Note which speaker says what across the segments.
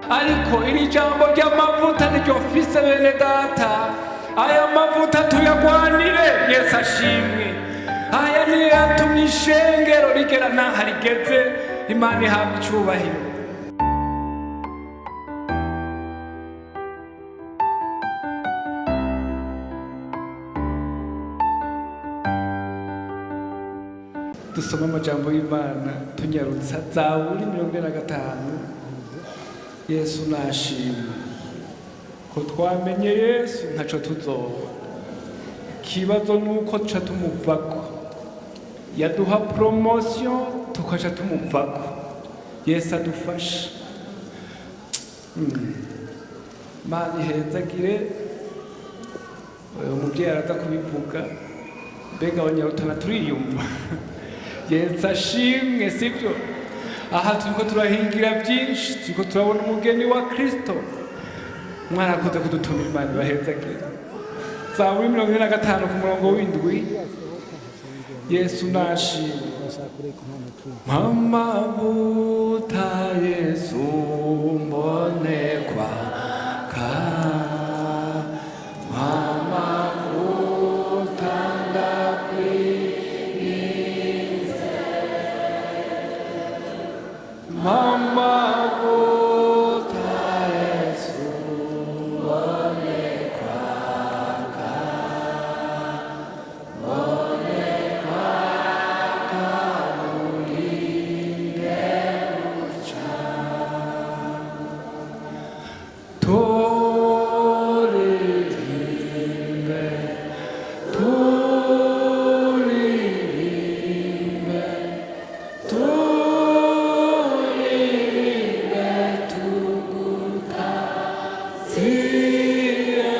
Speaker 1: ariko iri jambo ry'amavuta niryo mfise bene data. Aya mavuta tuyagwanire, Yesu ashimwe. Aya niyo yatumye ishengero rigera n'aho rigeze. Imana ihabwe icyubahiro. Dusoma amajambo y'Imana tunyarutsa Zaburi 45. Yesu nashimwe ko twamenye Yesu ntaco tuzoba. Kibazo nuko tuca tumuvako, yaduha promotion tukaca tumuvako. Yesu adufashe. Mani hezagire. Umuvyeyi araza kubivuga, mbega abanyarutana turiyumva. Yesu ashimwe, sibyo? Aha turiko turahingira byinshi, turiko turabona umugeni wa Kristo. Mwarakoze kudutumira, Imana ibahezagire. Zaburi 45 ku murongo w'indwi. Yesu nashimwe. Amavuta Yesu mbonekwa ka amavuta ndakwirize. Amavuta Yesu mbonekwa ka mulinde uca. Turirimbe, turirimbe, turirimbe tugutazire.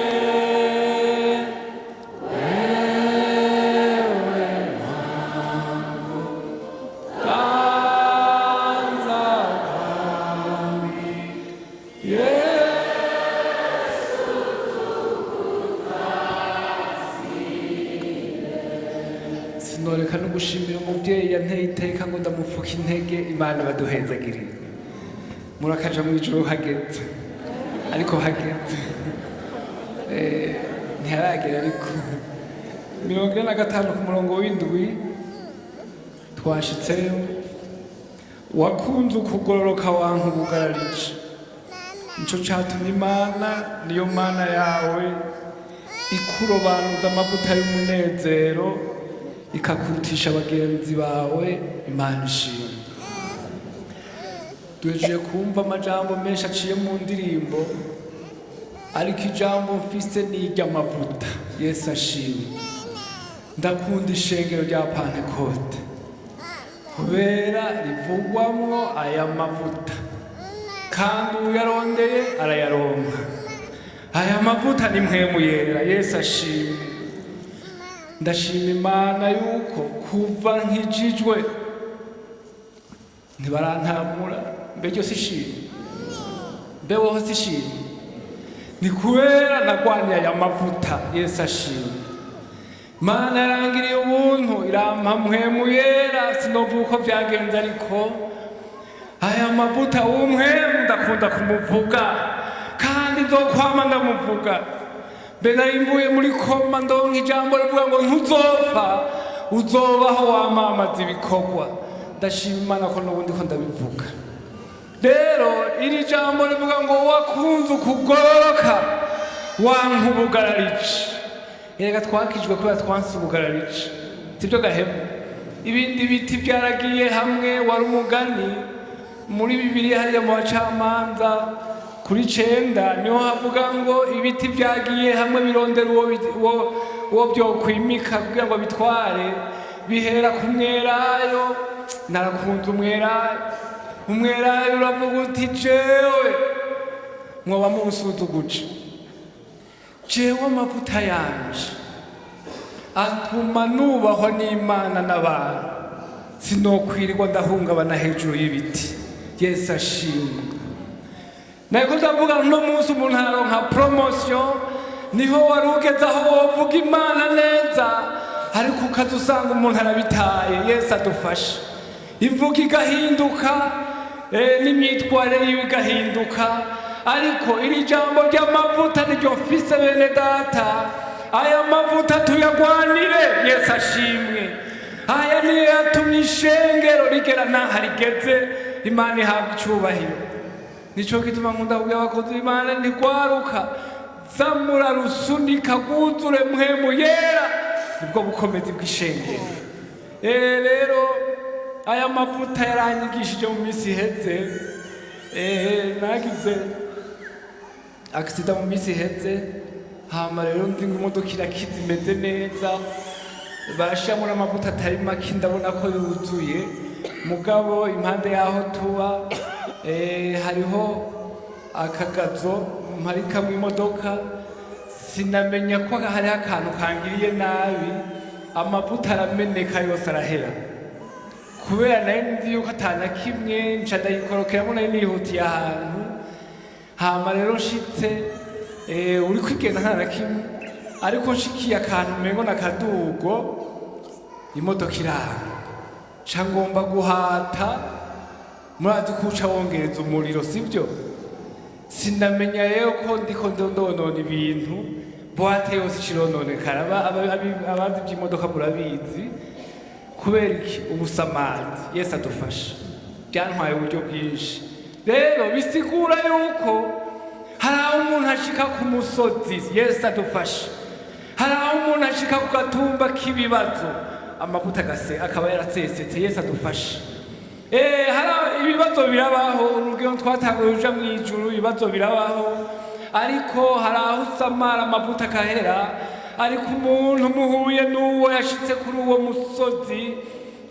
Speaker 1: Wewe mwangu kanza kwami, sinoreka no gushimira umuvyeyi yanteye iteka ngo ndamufuka intege. Imana baduhezagirire. Murakaja mu ijuru hageze, ariko hageze ntiharagera. Ariko 45 ku murongo w'indwi twashitseyo. Wakunze ukugororoka wanka ubugararije, nico catumye Imana niyo Mana yawe ikurobanuza amavuta y'umunezero, ikakurutisha abagenzi bawe. Imana ishimwe. Duhejeje kumva amajambo menshi aciye mu ndirimbo, ariko ijambo mfise ni iry'amavuta. Yesu ashimwe. Ndakunda ishengero rya Pentekote kubera rivugwamwo aya mavuta, kandi uyarondeye arayaronka. Aya mavuta ni mpwemu yera. Yesu ashimwe. Ndashima Imana yuko kuva nkijijwe ntibarantamura. Mbega sishimwe? Mbeho sishimwe? Ni kubera nagwanye aya mavuta. Yesu ashimwe. Imana yarangiriye ubuntu, irampa mpwemu yera. Sinovuga uko byagenze, ariko aya mavuta w'umwemu ndakunda kumuvuga, kandi nzokwama ndamuvuga. Mbega imvuye muri koma ndonka ijambo rivuga ngo ntuzopfa, uzobaho wamamaza ibikorwa. Ndashima Imana ko n'ubundi ko ndabivuga. Rero iri jambo rivuga ngo wakunze ukugororoka wanka ubugararije. Erega twakijwe kubera twanse ubugararije, sibyo gahemu? Ibindi biti byaragiye hamwe. Wari umugani muri Bibiliya hariya mu Bacamanza kuri 9 niho havuga ngo ibiti byagiye hamwe birondera uwo byokwimika kugira ngo bitware. Bihera ku mwelayo. Narakunze umwelayo. Umwelayo uravuga uti jewe mwoba munsuzuguje. Jewe amavuta yanje atuma nubahwa n'Imana n'abantu, sinokwirirwa ndahungabana hejuru y'ibiti. Yesu ashimwe. Nako ndavuga no munsi umuntu aronka promotion, niho warugeze aho wovuga Imana neza, ariko ukazusanga umuntu arabitaye. Yesu adufashe. Imvuga igahinduka, n'imyitwarire yiwe igahinduka. Ariko iri jambo ry'amavuta niryo mfise bene data. Aya mavuta tuyagwanire, Yesu ashimwe. Aya niyo yatumye ishengero rigera n'aho rigeze. Imana ihabwa icubahiro. Nico gituma nkunda kubwira abakozi b'Imana ntigwaruka, zamura rusunika gwuzure mpwemu yera, nibwo bukomezi bw'ishengero. Rero aya mavuta yaranyigishije mu minsi iheze. Nagize accident mu minsi iheze, hama rero ndi imodoka irakiza imeze neza, barashiramo n'amavuta atari make ndabona ko yuzuye. Mugabo impande yaho tuba hariho akagazo mparika mu imodoka, sinamenya ko hari akantu kangiriye nabi, amavuta arameneka yose arahera. Kubera nari nzi yuko atana kimwe nca ndayikorokeramo, nari nihutiye ahantu. Hama rero nshitse uri kwigenda nta na kimwe, ariko nshikiye akantu umengo n'akadugo, imodoka iraha ca ngomba guhata. Murazi ko uca wongereza umuriro sivyo? Sinamenya rero ko ndiko ndonona ibintu, boate yose cirononekara. Abazi by'imodoka murabizi. Kubera iki? Ubusamazi. Yesu adufasha. Byantwaye uburyo bwinshi. Rero bisigura yuko hari aho umuntu ashika ku musozi, Yesu adufasha. Hari aho umuntu ashika ku gatumba k'ibibazo, amavuta akaba yarasesetse. Yesu adufasha. Hari ibibazo birabaho, urugero twatanguye uja mu ijuru, ibibazo birabaho. Ariko hari aho usamara amavuta akahera. Ariko umuntu muhuye n'uwo yashitse kuri uwo musozi,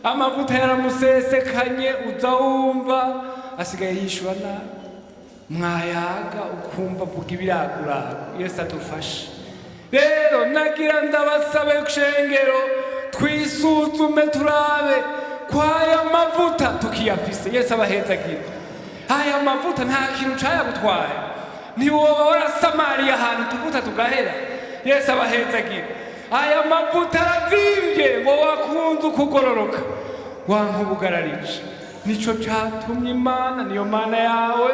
Speaker 1: amavuta yaramusesekanye, uza wumva asigaye yishura nabi, mwayaga ukumva avuga ibiraguraga. Yesu adufashe. Rero nagira ndabasabe shengero, twisuzume turabe kwaya mavuta tukiyafise. Yesu abahezagira. Aya mavuta nta kintu cayagutwaye, ntiwoba warasamariye ahantu tuvuta tugahera. Yesu abahezagira. Aya mavuta aravimvye ngo wakunze ukugororoka, wanka ubugararije. Nico catumye Imana, niyo Mana yawe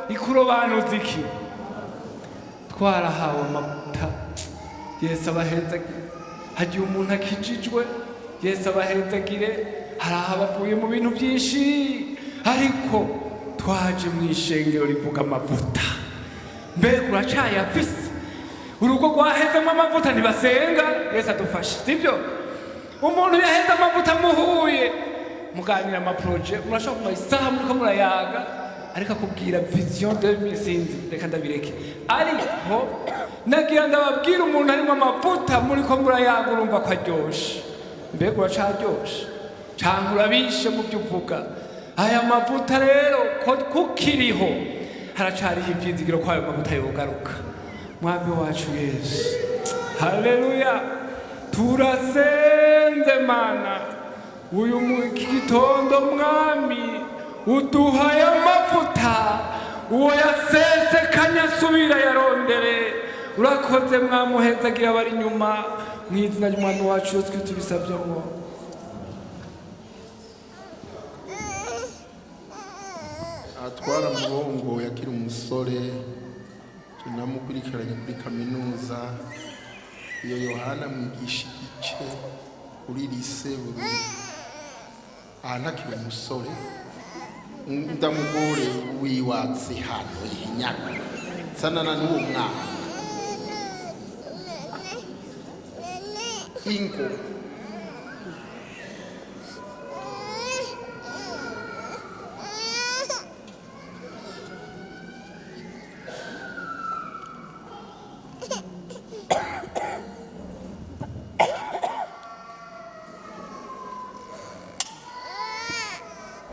Speaker 1: ikurobanuza iki? Twarahawe amavuta. Yesu abahezagira. Hagiye umuntu akijijwe, Yesu abahezagire. Hari abavuye mu bintu byinshi, ariko twaje mu ishengero rivuga amavuta. Mbega uracayafise? Urugo rwahezemo amavuta ntibasenga? Yesu adufashe sivyo? Umuntu yaheze amavuta muhuye muganira amaproje, murashobora kumara isaha muriko murayaga, ariko akubwira vision 2005. Reka ndabireke. Ariko nagira ndababwira umuntu arimo amavuta muriko murayaga, urumva ko aryoshe. Mbega uracaryoshe canke urabishe mu byo uvuga? Aya mavuta rero kukiriho, haracariho ivyizigiro ko ayo mavuta yogaruka. Mwami wacu Yesu, haleluya. Turasenze Mana, uyu gitondo Mwami uduhaye amavuta, uwo yasesekanye asubira yarondere. Urakoze Mwami, uhezagira abari inyuma, mu izina ry'Umwami wacu Yesu Kristo tubisavyemo.
Speaker 2: Atwara murongo yakiri umusore, tunamukurikiranye kuri kaminuza. Iyo Yohana mwigisha igice kuri lise Bururi, ntakiri umusore, ndamugore wiwatse hano ihinyana sanana n'uwo mwana ingo.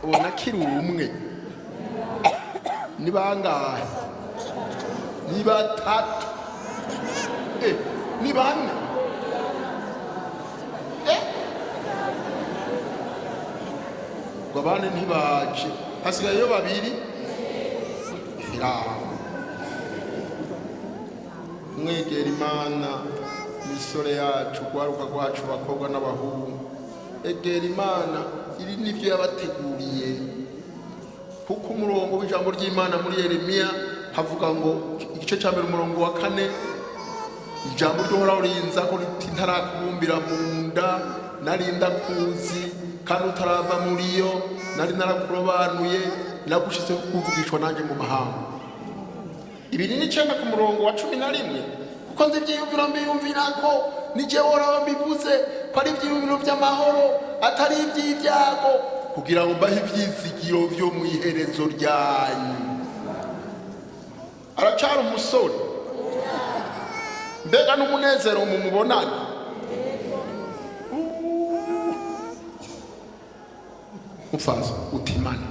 Speaker 2: Ubona kiri umwe, ni bangahe? Ni batatu, ni bane. Ngo bane ntibaje, hasigayeyo babiri. Mwegera Imana, misore yacu, gwaruka rwacu, bakobwa n'abahungu. Egera Imana, iri nivyo yabateguriye. kuko umurongo w'ijambo ry'Imana muri Yeremiya havuga ngo igice cya 1 umurongo wa 4 ijambo ry'Uhoraho rinza ko riti ntarakubumbira mu nda nari ndakuzi kandi utarava muri yo nari narakurobanuye nagushize kuvugishwa nanjye mu mahanga. 2:9 ku murongo wa 11 kuko nzi ibyiyumviro mbiyumvira ko nije Uhoraho mbivuze ko ari ibyiyumviro by'amahoro atari iby'ibyago kugira ngo mbahe ibyizigiro byo mu iherezo ryanyu. Aracara umusore mbega n'umunezero mu mubonane ufaza utimana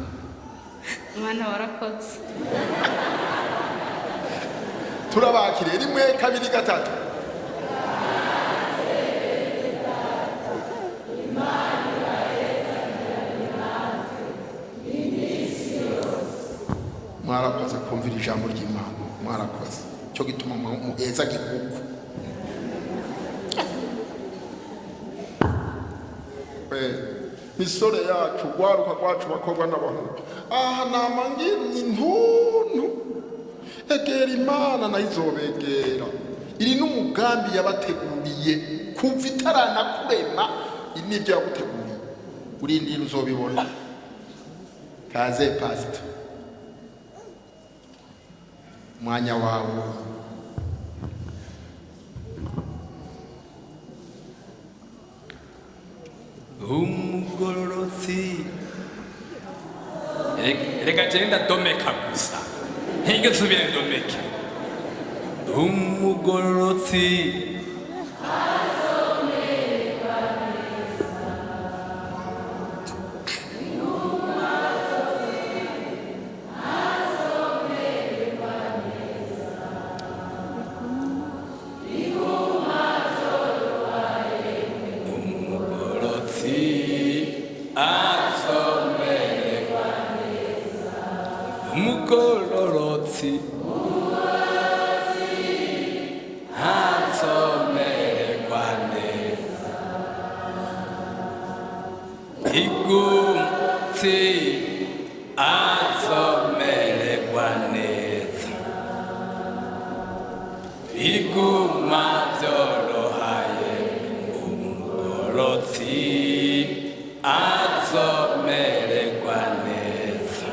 Speaker 3: mwana warakoze
Speaker 2: turabakire 1 2 3 mwarakoze kumvira ijambo ry'Imana mwarakoze cyo gituma muheza gihugu misore yacu gwaruka gwacu bakobwa n'abahungu aha namangiranye intuntu egera Imana nayizobegera iri n'umugambi yabateguriye kuva itaranakurema n'ibyo yaguteguriye urindira uzobibona. Kaze pastor mwanya wawe.
Speaker 1: Umugororotsi reka genda domeka gusa hinge subire domeke. Umugororotsi umugororotsi azomererwa neza igumtsi azomererwa neza iguma byorohaye umugororotsi azomererwa neza.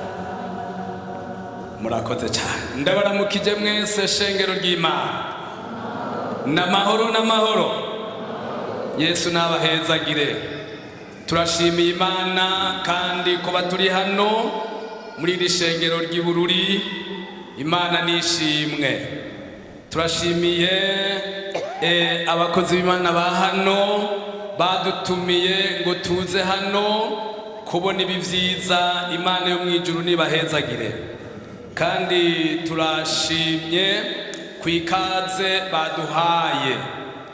Speaker 1: Murakoze cyane ndabaramukije mwese shengero ry'Imana n'amahoro Yesu nabahezagire. Turashimiye Imana kandi kuba turi hano muri iri shengero ry'Ibururi. Imana nishimwe. Turashimiye abakozi b'Imana ba hano badutumiye ngo tuze hano kubona ibi byiza. Imana yo mu ijuru nibahezagire kandi turashimye kwikaze baduhaye.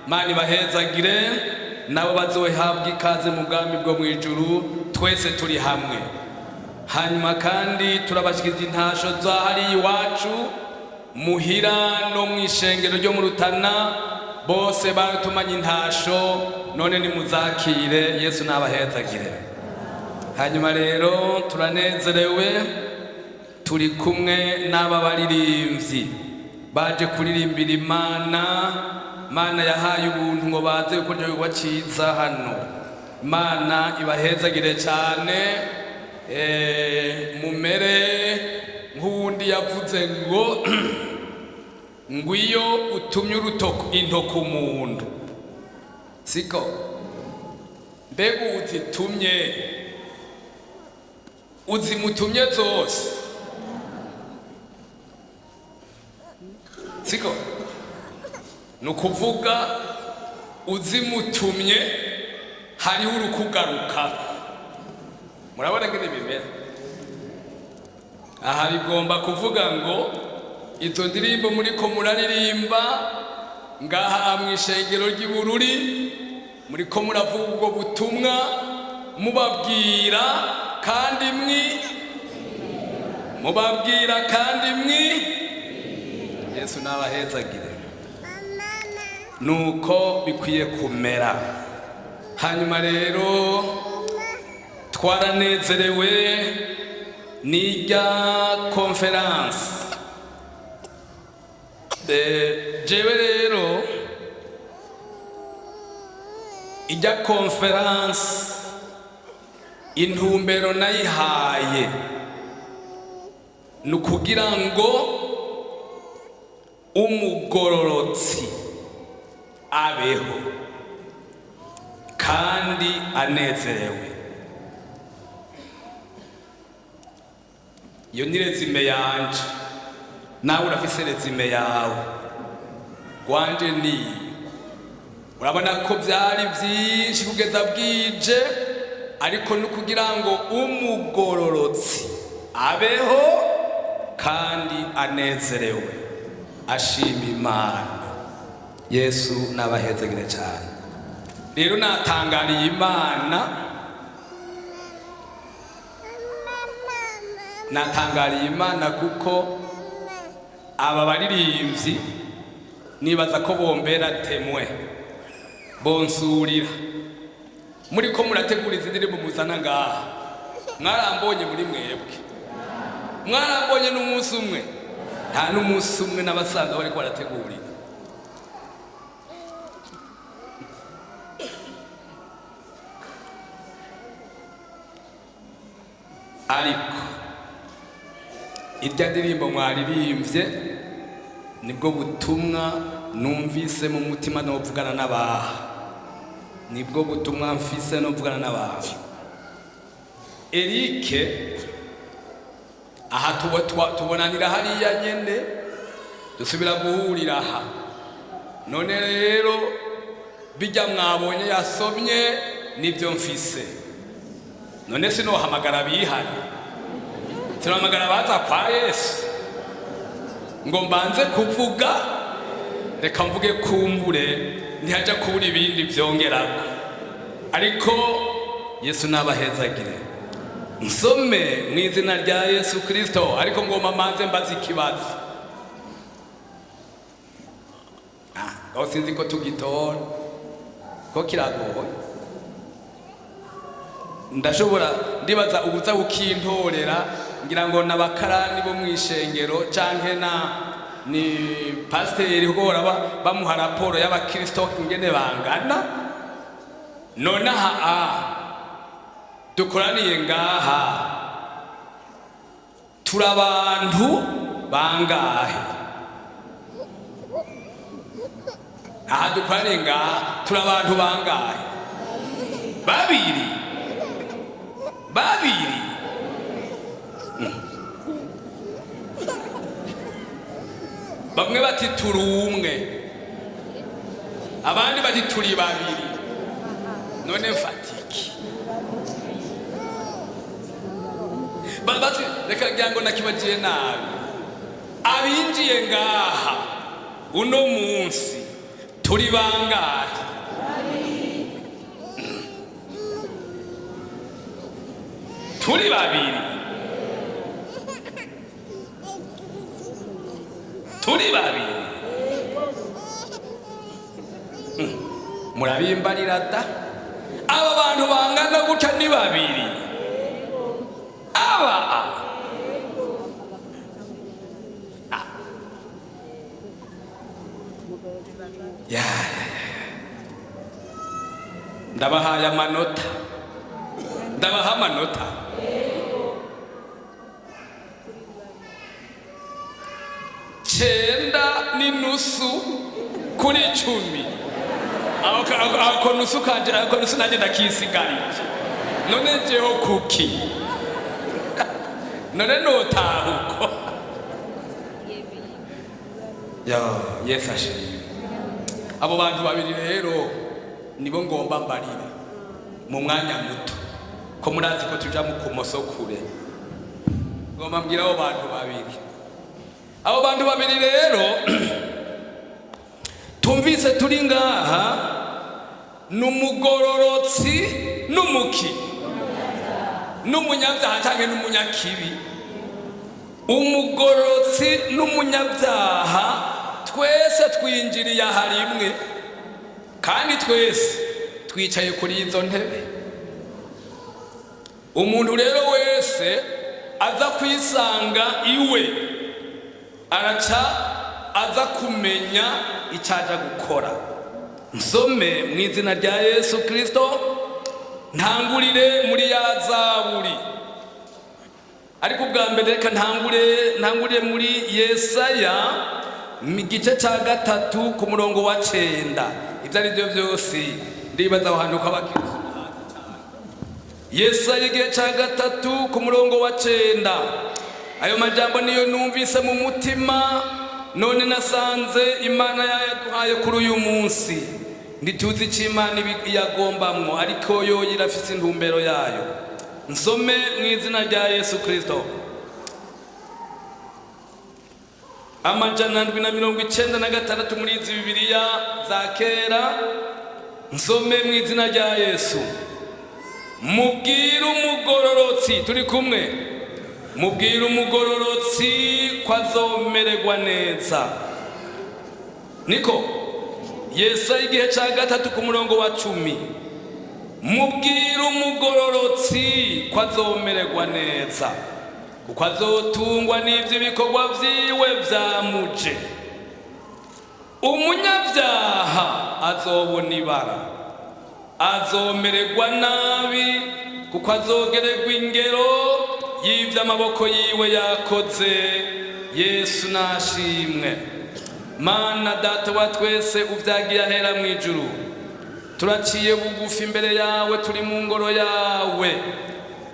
Speaker 1: Imana ibahezagire nabo bazohabwa ikaze mu bwami bwo mu ijuru. Twese turi hamwe. Hanyuma kandi turabashikije intasho za hari iwacu muhira no mu ishengero ryo mu Rutana bose batumanye intasho none nimuzakire. Yesu nabahezagire. Hanyuma rero turanezerewe turi kumwe n'aba baririmbyi baje kuririmbira Imana. Imana yahaye ubuntu ngo baze gukorera waciza hano. Imana ibahezagire cyane. Mumere nk'undi yavuze ngo ngwiyo utumye intoko umuntu siko mbega utitumye uzimutumye zose siko nukuvuga uzimutumye hariho urukugaruka. Murabona ngene bimera aha bigomba kuvuga ngo izo ndirimbo muri ko muraririmba ngaha mwishengero ry'Ibururi muri ko muravuga ubwo butumwa mubabwira kandi Yesu nabahezagire. Nuko bikwiye kumera. Hanyuma rero twaranezerewe nijya conference jewe rero ijya conference intumbero nayihaye nukugira ngo umugororotsi abeho kandi anezerewe. Iyo ni resume yanje, nawe urafise resume yawe. Wanje ni urabona ko byari byinshi kugeza bwije, ariko nukugira ngo umugororotsi abeho kandi anezerewe ashima Imana. Yesu nabahezegere cyane. Rero natangariye Imana kuko aba baririmbyi nibaza ko bombera temwe bonsurira muri ko murategura izindi mumuzana ngaha. Mwarambonye muri mwebwe, mwarambonye n'umunsi umwe, nta n'umunsi umwe n'abasaza bariko barategurira. Ariko irya ndirimbo mwaririmbye nibwo butumwa numvise mu mutima no kuvugana n'abaha, nibwo butumwa mfise no kuvugana n'abaha. Eric aha tubonanira hariya nyene dusubira guhurira aha. None rero bijya mwabonye yasomye nibyo mfise. None sinohamagara bihane, sinohamagara baza kwa Yesu ngo mbanze kuvuga, reka mvuge kumbure ntihaja kubura ibindi vyongerako. Ariko Yesu nabahezagire. Nsome mu izina rya Yesu Kristo, ariko ngoma manze mbaza ikibazo. Aho sinzi ko tugitora ko kiragoye. Ndashobora ndibaza ubuza ukintorera ngira ngo nabakarani bo mwishengero canke ni pasiteri hora bamuha raporo y'abakristo ingene bangana. None dukoraniye ngaha turabantu bangahe? Dukoraniye ngaha turabantu bangahe? Babiri. Bamwe bati turi umwe, abandi bati turi babiri. None mfatiki bati reka ngira ngo nakibagiye nabi. Abinjiye ngaha uno munsi turi bangahe? Turi babiri. Turi babiri. Murabimbarira da? Aba bantu bangana gutya ni babiri. Ndabahaye amanota. Ndabaha amanota. Chenda ni nusu kuri 10. Ako nusu kanje, ako nusu naje ndakisigarije. None jeho kuki. None notahuko. Yesu ashimwe. Abo bantu babiri rero nibo ngomba mbarire mu mwanya muto, ko murazi ko tuja mu kumoso kure. Ngomba mbwira abo bantu babiri. Abo bantu babiri rero tumvise turi ngaha n'umugororotsi n'umuki n'umunyabyaha canke n'umunyakibi. Umugororotsi n'umunyabyaha twese twinjiriye harimwe, kandi twese twicaye kuri izo ntebe. Umuntu rero wese aza kwisanga iwe araca aza kumenya icyaja gukora. Nsome mu izina rya Yesu Kristo, ntangurire muri ya Zaburi. Ariko ubwa mbere reka ntangurire muri Yesaya mu gice cya 3 ku murongo wa 9. Ibyo ari byo byose ndibaza ahantu kabakiriza. Yesaya igice cya 3 ku murongo wa 9. Ayo majambo niyo numvise mu mutima, none nasanze Imana yaduhaye kuri uyu munsi. Ndituzi ic'Imana yagombamwo, ariko yo irafise intumbero yayo. Nsome mu izina rya Yesu Kristo. Amajana 796 muri izi Bibiliya za kera. Nsome mu izina rya Yesu. Mubwire umugororotsi, turi kumwe. Mubwire umugororotsi ko azomererwa neza. Niko Yesaya igihe cya 3 ku murongo wa 10. Mubwire umugororotsi ko azomererwa neza, kuko azotungwa n'ivyo bikorwa vyiwe vyamuje. Umunyabyaha azobona ibara, azomererwa nabi, kuko azogererwa ingero y'ivyo amaboko yiwe yakoze. Yesu nashimwe. Mana Data wa twese uvyagiye ahera mu ijuru, turaciye bugufi imbere yawe, turi mu ngoro yawe.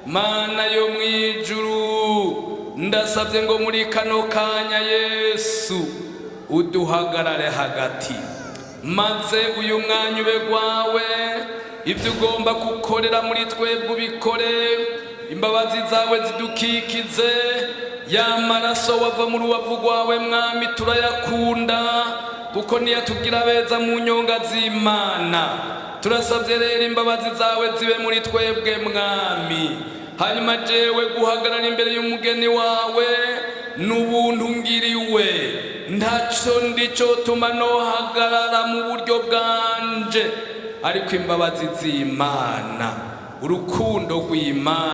Speaker 1: Mana yo mu ijuru, ndasabye ngo muri kano kanya Yesu uduhagarare hagati, maze uyu mwanya ube gwawe. Ibyo ugomba gukorera muri twebwe ubikore, imbabazi zawe zidukikize. Ya maraso wava mu rubavu rwawe Mwami turayakunda, kuko niyo tugira beza mu nyonga z'Imana. Turasabye rero imbabazi zawe zibe muri twebwe Mwami. Hanyuma jewe guhagarara imbere y'umugeni wawe n'ubuntu ngiriwe, ntaco ndico tuma nohagarara mu buryo bwanje, ariko imbabazi z'Imana, urukundo rw'Imana.